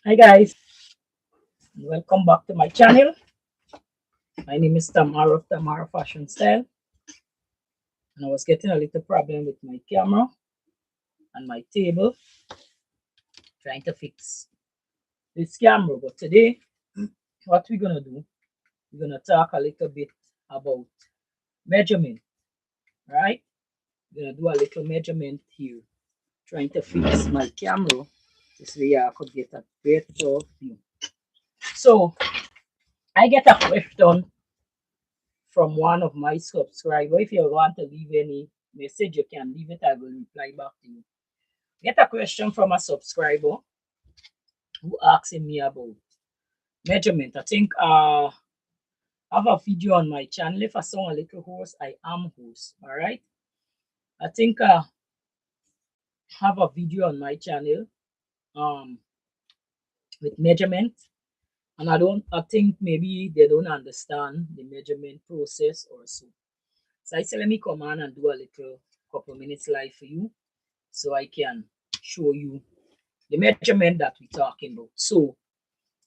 Hi guys, welcome back to my channel. My name is Tamara of Tamara Fashion Style, and I was getting a little problem with my camera and my table, trying to fix this camera. But today, what we're gonna do, we're gonna talk a little bit about measurement, right? We're gonna do a little measurement here, trying to fix my camera this way I could get a better view. So I get a question from one of my subscribers. If you want to leave any message, you can leave it. I will reply back to you. Get a question from a subscriber who asking me about measurement. I think I have a video on my channel. If I sound a little hoarse, I am hoarse. All right. I think I have a video on my channel um with measurement, and I think maybe they don't understand the measurement process or so. So I said, let me come on and do a little couple minutes live for you so I can show you the measurement that we're talking about. So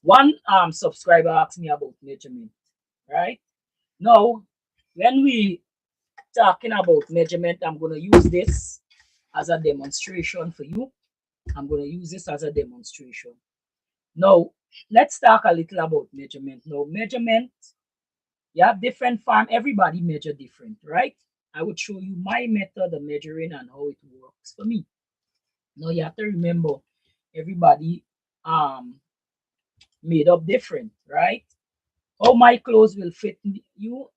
one subscriber asked me about measurement, right? Now, when we talking about measurement, I'm gonna use this as a demonstration for you. I'm gonna use this as a demonstration. Now, let's talk a little about measurement. Now, measurement, you have different farm, everybody measure different, right? I would show you my method of measuring and how it works for me. Now you have to remember everybody um made up different, right? How my clothes will you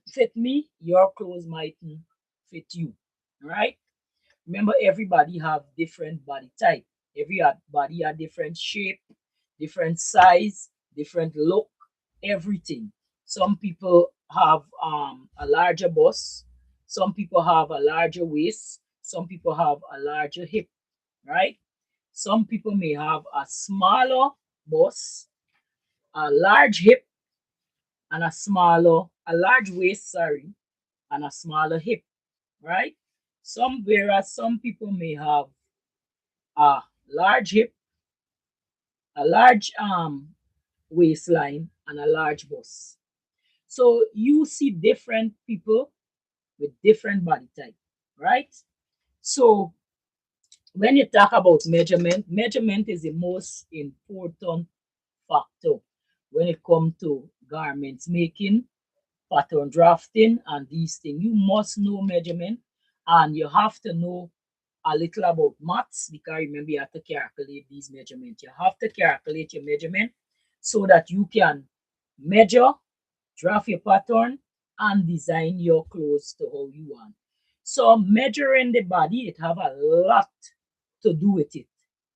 fit me, your clothes mightn't fit you. Right? Remember everybody have different body type. Every body have different shape, different size, different look, everything. Some people have a larger bust, some people have a larger waist, some people have a larger hip, right? Some people may have a smaller bust, a large hip, and a large waist, sorry, and a smaller hip, right? Whereas some people may have a large hip, a large waistline, and a large bust. So you see different people with different body type, right? So when you talk about measurement, measurement is the most important factor when it comes to garments making, pattern drafting, and these things. You must know measurement and you have to know a little about maths because remember you have to calculate these measurements. You have to calculate your measurement so that you can measure, draft your pattern, and design your clothes to how you want. So measuring the body, it have a lot to do with it,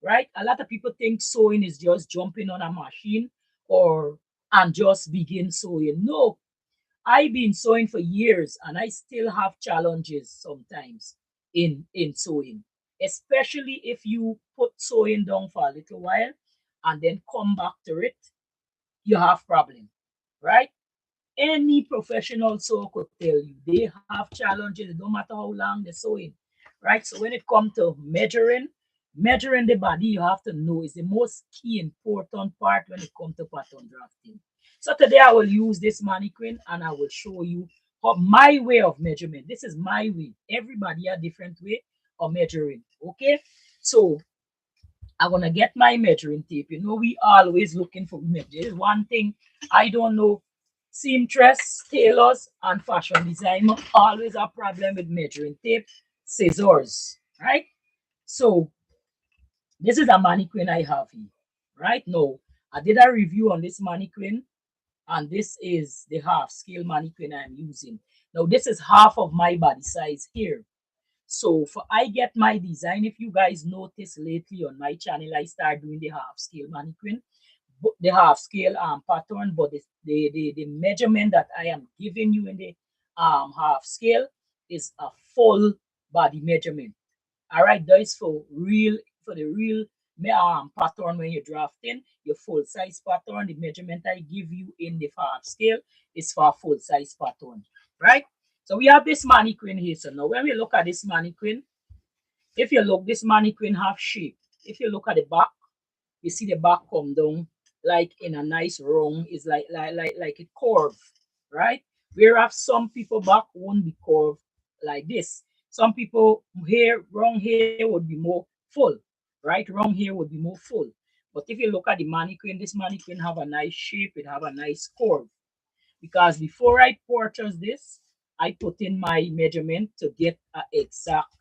right? A lot of people think sewing is just jumping on a machine or and just begin sewing. No, I've been sewing for years and I still have challenges sometimes in sewing, especially if you put sewing down for a little while and then come back to it, you have problem, right? Any professional sewer could tell you they have challenges, no matter how long they're sewing, right? So when it comes to measuring the body, you have to know is the most key important part when it comes to pattern drafting. So today I will use this mannequin and I will show you how my way of measurement. This is my way. Everybody a different way of measuring. Okay, so I'm gonna get my measuring tape. You know, we always looking for measure. One thing I don't know, seamstress, tailors, and fashion designer always have problem with measuring tape, scissors, right? So this is a mannequin I have here, right? Now I did a review on this mannequin, and this is the half scale mannequin I'm using. Now this is half of my body size here. So for I get my design, if you guys notice lately on my channel, I start doing the half scale mannequin, the half scale pattern, but the measurement that I am giving you in the half scale is a full body measurement. All right, that is for the real pattern when you're drafting your full size pattern. The measurement I give you in the half scale is for a full size pattern, right? So we have this mannequin here. So now when we look at this mannequin, if you look, this mannequin have shape. If you look at the back, you see the back come down like in a nice round, is like it curve, right? Whereas some people back won't be curved like this. Some people hair, wrong hair would be more full, right? Wrong hair would be more full. But if you look at the mannequin, this mannequin have a nice shape, it have a nice curve. Because before I purchase this, I put in my measurement to get an exact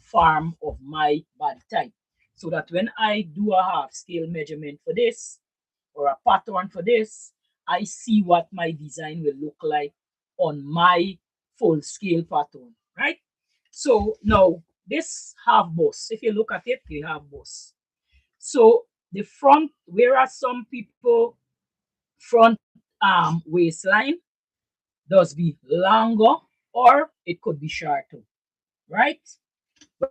form of my body type. So that when I do a half scale measurement for this or a pattern for this, I see what my design will look like on my full scale pattern, right? So now this half bust, if you look at it, you have bust. So the front, whereas some people front waistline does be longer or it could be shorter, right?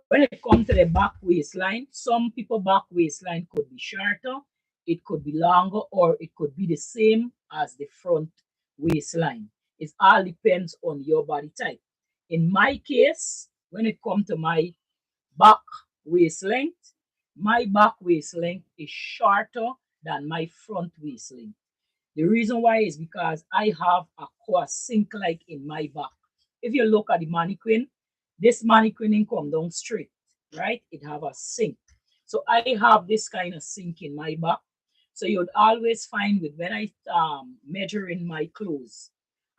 When it comes to the back waistline, some people back waistline could be shorter, it could be longer, or it could be the same as the front waistline. It all depends on your body type. In my case, when it comes to back waist length, my back waist length is shorter than my front waist length. The reason why is because I have a core sink like in my back. If you look at the mannequin, this mannequin come down straight, right? It have a sink. So I have this kind of sink in my back. So you'd always find with when I measuring my clothes,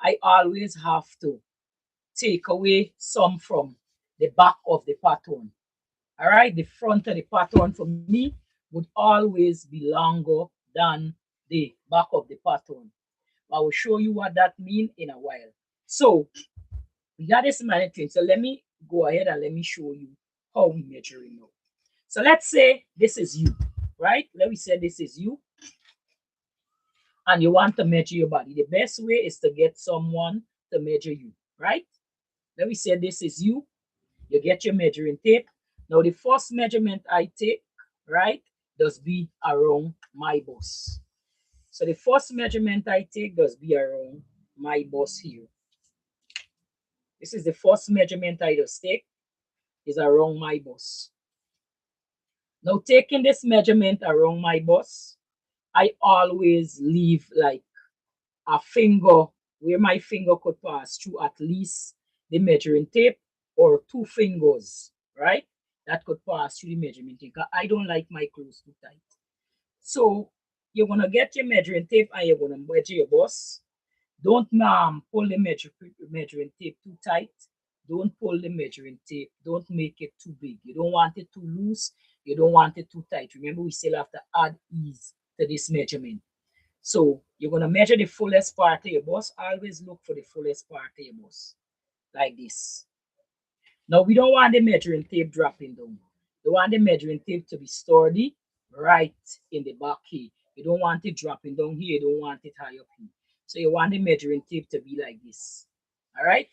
I always have to take away some from the back of the pattern. All right, the front of the pattern for me would always be longer than the back of the pattern. I will show you what that means in a while. So we got this mannequin. So let me go ahead and let me show you how we measure it now. So let's say this is you, right? Let me say this is you, and you want to measure your body. The best way is to get someone to measure you, right? Let me say this is you. You get your measuring tape. Now the first measurement I take, right, does be around my bust. So the first measurement I take does be around my bust here. This is the first measurement I just take, is around my bust. Now taking this measurement around my bust, I always leave like a finger where my finger could pass through at least the measuring tape, or two fingers, right? That could pass through the measurement tape. I don't like my clothes too tight. So you're gonna get your measuring tape and you're gonna measure your bust. Don't pull the measuring tape too tight. Don't pull the measuring tape. Don't make it too big. You don't want it too loose. You don't want it too tight. Remember, we still have to add ease to this measurement. So you're gonna measure the fullest part of your bust. Always look for the fullest part of your bust, like this. Now we don't want the measuring tape dropping down. You want the measuring tape to be sturdy right in the back here. You don't want it dropping down here. You don't want it high up here. So you want the measuring tape to be like this. All right.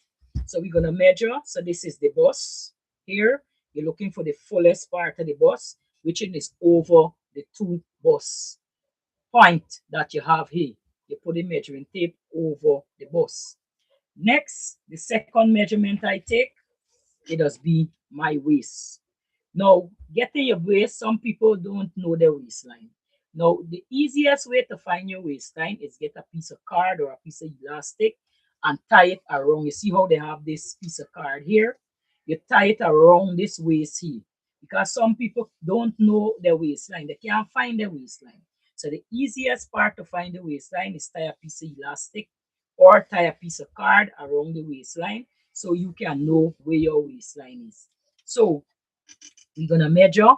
So we're gonna measure. So this is the bust here. You're looking for the fullest part of the bust, which is over the two bust point that you have here. You put the measuring tape over the bust. Next, the second measurement I take, it does be my waist. Now, getting your waist, some people don't know their waistline. Now, the easiest way to find your waistline is get a piece of card or a piece of elastic and tie it around. You see how they have this piece of card here? You tie it around this waist here, because some people don't know their waistline. They can't find their waistline. So the easiest part to find the waistline is tie a piece of elastic or tie a piece of card around the waistline so you can know where your waistline is. So we're gonna measure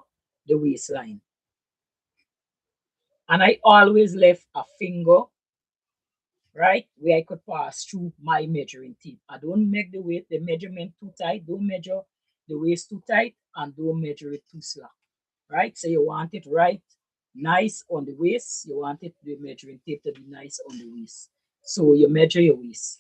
the waistline. And I always left a finger, right, where I could pass through my measuring tape. I don't make the measurement too tight. Don't measure the waist too tight and don't measure it too slack, right? So you want it right, nice on the waist. You want it, the measuring tape to be nice on the waist. So you measure your waist.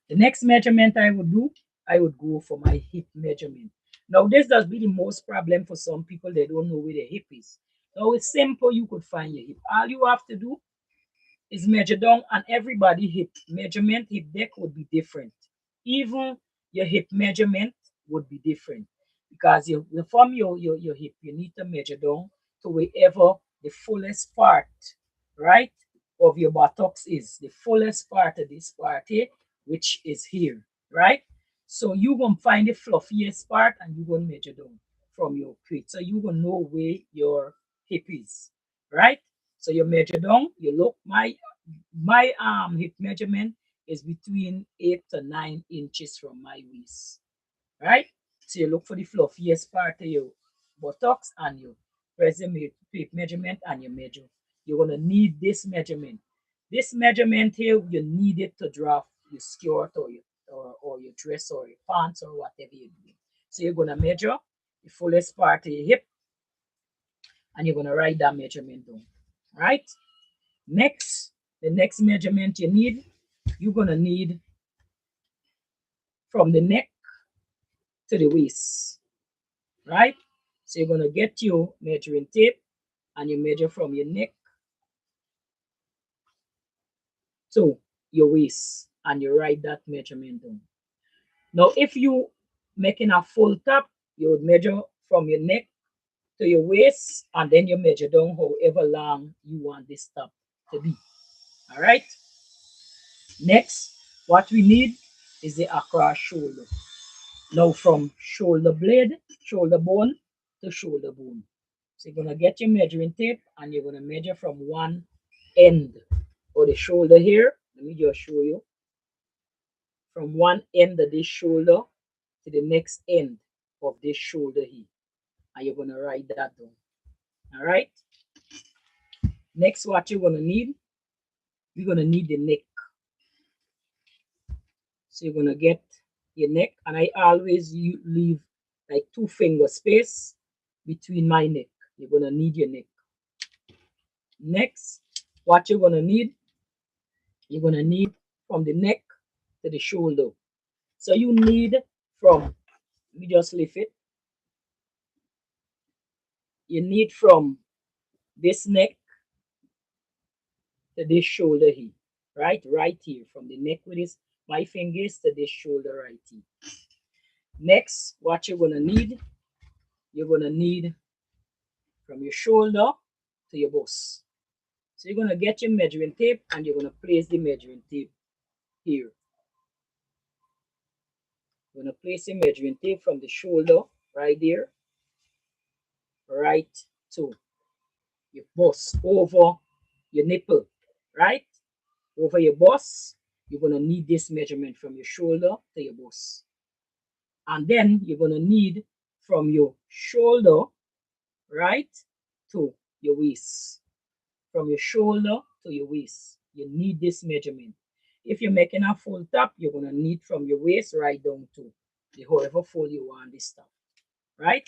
The next measurement I would do, I would go for my hip measurement. Now, this does be the most problem for some people. They don't know where their hip is. Now, it's simple. You could find your hip. All you have to do is measure down, and everybody hip measurement, hip depth would be different. Even your hip measurement would be different, because you from your hip, you need to measure down to wherever the fullest part, right, of your buttocks is. The fullest part of this part here, which is here, right? So you're going to find the fluffiest part and you're going to measure down from your clit. So you're going to know where your hip is, right? So you measure down, you look, my hip measurement is between 8 to 9 inches from my waist, right? So you look for the fluffiest part of your buttocks and you press the tape measurement and you measure. You're gonna need this measurement. This measurement here, you need it to draft your skirt or your dress or your pants or whatever you're doing. So you're gonna measure the fullest part of your hip and you're gonna write that measurement down. Right? Next, the next measurement you need, you're gonna need from the neck to the waist, right? So you're gonna get your measuring tape and you measure from your neck to your waist and you write that measurement down. Now, if you making a full top, you would measure from your neck to your waist and then you measure down however long you want this top to be. All right. Next, what we need is the across shoulder. Now, from shoulder blade, shoulder bone to shoulder bone. So you're gonna get your measuring tape and you're gonna measure from one end of the shoulder here. Let me just show you. From one end of this shoulder to the next end of this shoulder here. And you're gonna write that down. All right. Next, what you're gonna need, you're gonna need the neck. So you're gonna get your neck, and I always leave like 2 finger space between my neck. You're gonna need your neck. Next, what you're gonna need from the neck to the shoulder. So you need from, let me just lift it. You need from this neck to this shoulder here, right? Right here, from the neck with this, my fingers to this shoulder right here. Next, what you're gonna need from your shoulder to your bust. So you're gonna get your measuring tape and you're gonna place the measuring tape here. You're gonna place the measuring tape from the shoulder right there, right to your bust over your nipple, right? Over your bust, you're gonna need this measurement from your shoulder to your bust. And then you're gonna need from your shoulder, right, to your waist. From your shoulder to your waist, you need this measurement. If you're making a full top, you're gonna need from your waist right down to the however full you want this top, right?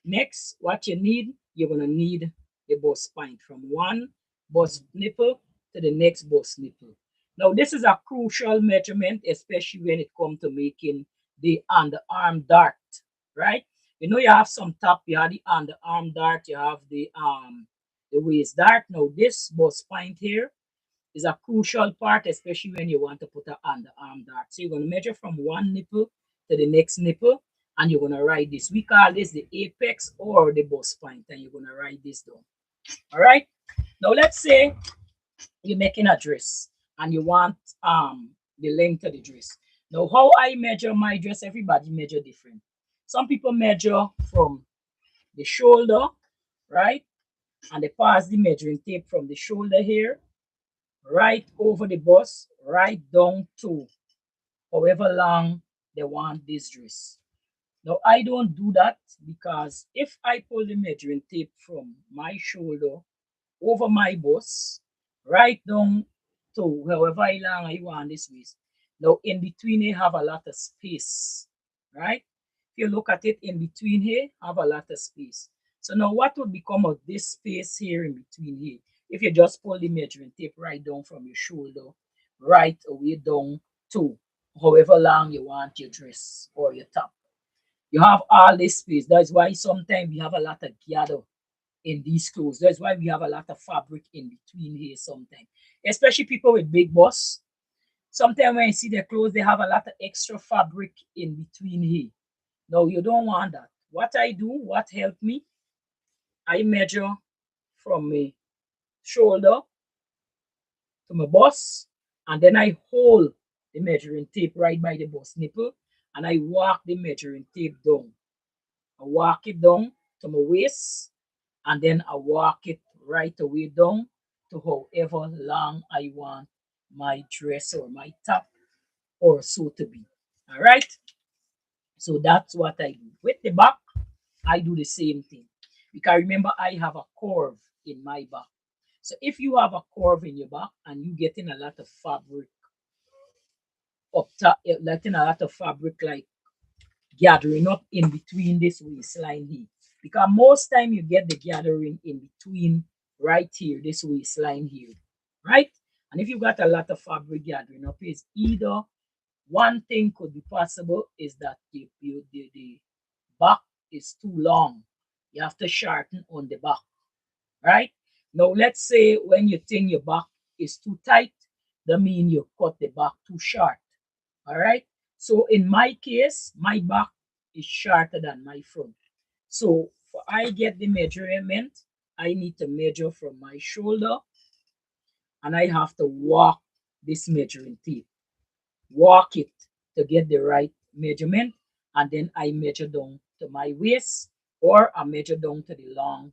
Next, what you need, you're gonna need the bust point from one bust nipple to the next bust nipple. Now, this is a crucial measurement, especially when it comes to making the underarm dart, right? You know, you have some top, you have the underarm dart, you have the waist dart. Now, this bust point here is a crucial part, especially when you want to put an underarm dart. So you're going to measure from one nipple to the next nipple, and you're going to write this. We call this the apex or the bust point, and you're going to write this down. All right. Now, let's say you're making a dress and you want the length of the dress. Now, how I measure my dress, everybody measure different. Some people measure from the shoulder, right? And they pass the measuring tape from the shoulder here, right over the bust, right down to however long they want this dress. Now, I don't do that because if I pull the measuring tape from my shoulder over my bust, right down to however long I want this waist. Now, in between here, have a lot of space, right? If you look at it in between here, have a lot of space. So now what would become of this space here in between here? If you just pull the measuring tape right down from your shoulder, right away down to however long you want your dress or your top. You have all this space. That's why sometimes we have a lot of gather in these clothes. That's why we have a lot of fabric in between here sometimes. Especially people with big busts. Sometimes when you see their clothes, they have a lot of extra fabric in between here. No, you don't want that. What I do, what helped me, I measure from my shoulder to my bust, and then I hold the measuring tape right by the bust nipple, and I walk the measuring tape down. I walk it down to my waist, and then I walk it right away down to however long I want my dress or my top or so to be. All right. So that's what I do. With the back, I do the same thing. Because remember, I have a curve in my back. So if you have a curve in your back and you getting a lot of fabric up top, letting a lot of fabric like gathering up in between this waistline here. Because most time you get the gathering in between right here, this waistline here, right? And if you got a lot of fabric gathering up, it's either one thing could be possible is that the back is too long. You have to shorten on the back, right? Now let's say when you think your back is too tight, that means you cut the back too short. All right. So in my case, my back is shorter than my front. So for I get the measurement, I need to measure from my shoulder and I have to walk this measuring tape. Walk it to get the right measurement, and then I measure down to my waist or I measure down to the long,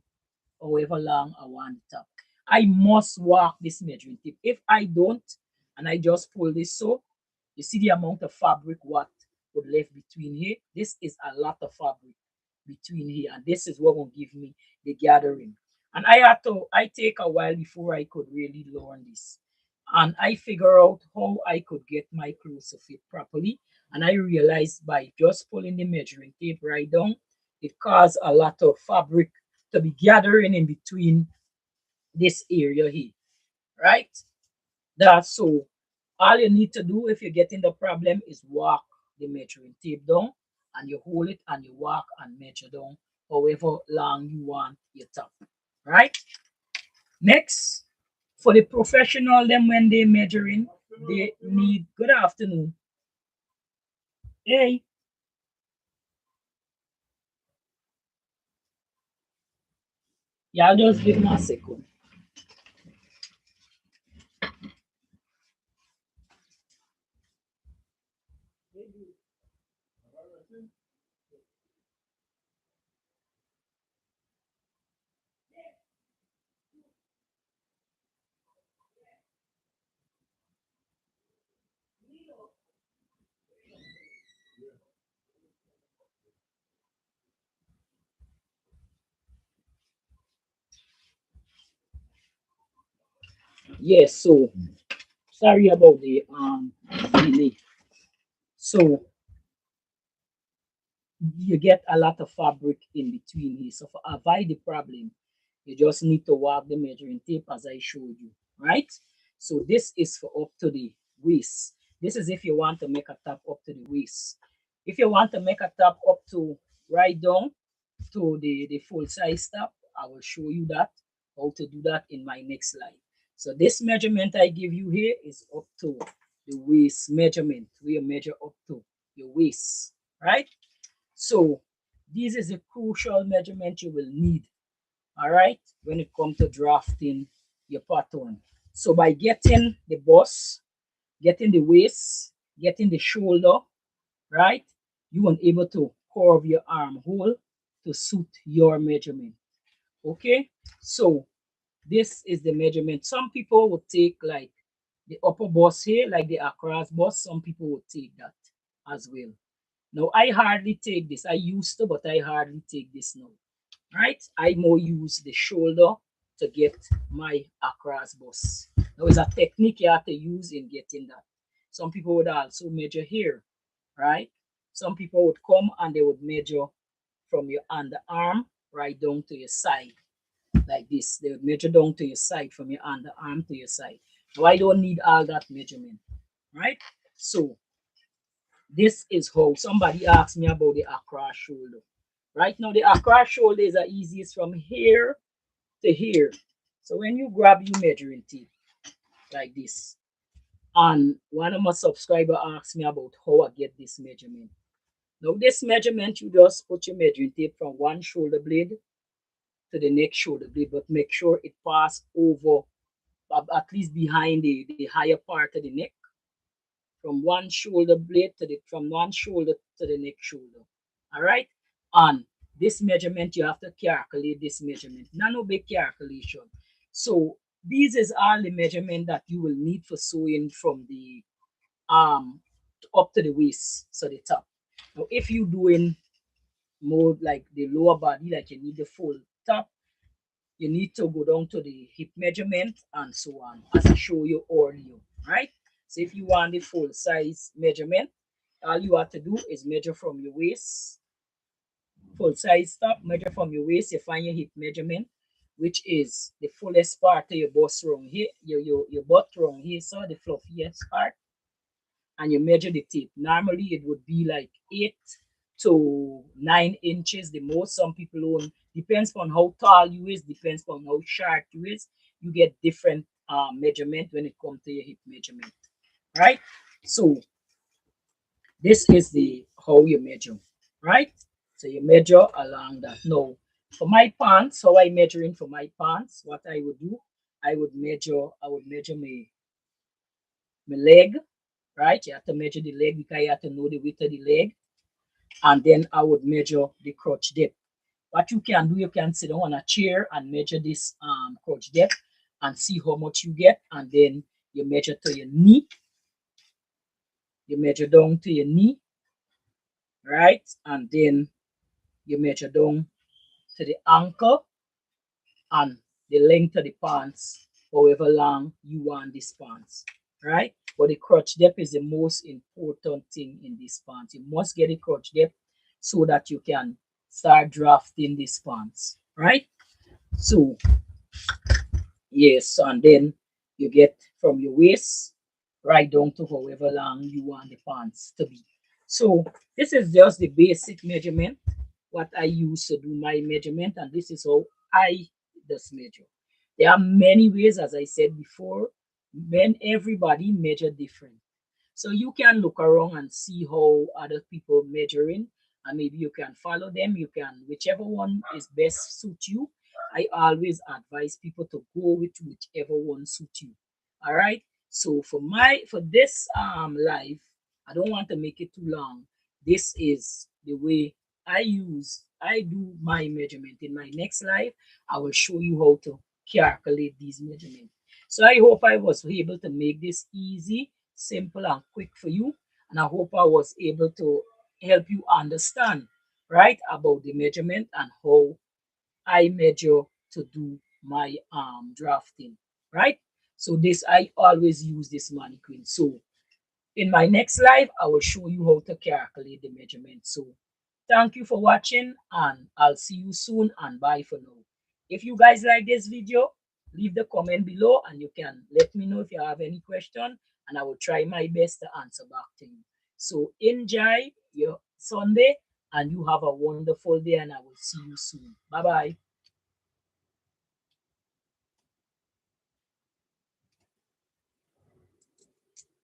however long I want it up. I must walk this measuring tape. If I don't, and I just pull this so, you see the amount of fabric what would left between here. This is a lot of fabric between here, and this is what will give me the gathering. And I take a while before I could really learn this. And I figure out how I could get my clothes to fit properly. And I realized by just pulling the measuring tape right down, it caused a lot of fabric to be gathering in between this area here, right? That's so all you need to do if you're getting the problem is walk the measuring tape down and you hold it and you walk and measure down however long you want your top, right? Next, for the professional, them when they measuring, they need good afternoon. Hey, yeah, I'll just give me a second. Yes, so sorry about the delay. So you get a lot of fabric in between here. So for avoid the problem, you just need to walk the measuring tape as I showed you, right? So this is for up to the waist. This is if you want to make a top up to the waist. If you want to make a top up to right down to the full size top, I will show you that how to do that in my next slide. So this measurement I give you here is up to the waist measurement. We measure up to your waist, right? So this is a crucial measurement you will need, all right, when it comes to drafting your pattern. So by getting the bust, getting the waist, getting the shoulder, right, you will be able to curve your armhole to suit your measurement. Okay, so this is the measurement. Some people would take like the upper bust here, like the across bust. Some people would take that as well. Now I hardly take this. I used to, but I hardly take this now. Right? I more use the shoulder to get my across bust. Now it's a technique you have to use in getting that. Some people would also measure here, right? Some people would come and they would measure from your underarm right down to your side, like this. They would measure down to your side from your underarm to your side. Now I don't need all that measurement, right? So this is how somebody asked me about the across shoulder. Right now, the across shoulder is the easiest from here to here. So when you grab your measuring tape like this, and one of my subscriber asked me about how I get this measurement. Now, this measurement, you just put your measuring tape from one shoulder blade to the next shoulder blade, but make sure it pass over at least behind the higher part of the neck, from one shoulder blade to the from one shoulder to the next shoulder. All right. And this measurement, you have to calculate this measurement. None of big calculation. So these is all the measurement that you will need for sewing from the arm up to the waist, so the top. Now, if you doing more like the lower body, like you need the full top, you need to go down to the hip measurement and so on, as I show you earlier, right? So if you want the full size measurement, all you have to do is measure from your waist, full size top, measure from your waist, you find your hip measurement, which is the fullest part of your bust round here, your butt round here, so the fluffiest part, and you measure the tape. Normally it would be like 8 to 9 inches the most. Some people own, depends on how tall you is, depends on how short you is. You get different measurement when it comes to your hip measurement, right? So this is the how you measure, right? So you measure along that. Now, for my pants, how I measuring for my pants, what I would do, I would measure my leg, right? You have to measure the leg because you have to know the width of the leg. And then I would measure the crotch depth. What you can do, you can sit down on a chair and measure this crotch depth and see how much you get. And then you measure to your knee. You measure down to your knee, right? And then you measure down to the ankle and the length of the pants, however long you want this pants, right? But the crotch depth is the most important thing in this pants. You must get the crotch depth so that you can start drafting this pants, right? So yes, and then you get from your waist right down to however long you want the pants to be. So this is just the basic measurement, what I use to do my measurement, and this is how I just measure. There are many ways, as I said before, when everybody measure different. So you can look around and see how other people measuring, and maybe you can follow them. You can, whichever one is best suit you. I always advise people to go with whichever one suit you. All right. So for this live, I don't want to make it too long. This is the way I do my measurement. In my next live, I will show you how to calculate these measurements. So I hope I was able to make this easy, simple, and quick for you. And I hope I was able to help you understand, right, about the measurement and how I measure to do my drafting, right? So this I always use this mannequin. So in my next live, I will show you how to calculate the measurement. So thank you for watching, and I'll see you soon, and bye for now. If you guys like this video, leave the comment below and you can let me know if you have any question, and I will try my best to answer back to you. So enjoy your Sunday and you have a wonderful day, and I will see you soon. Bye bye.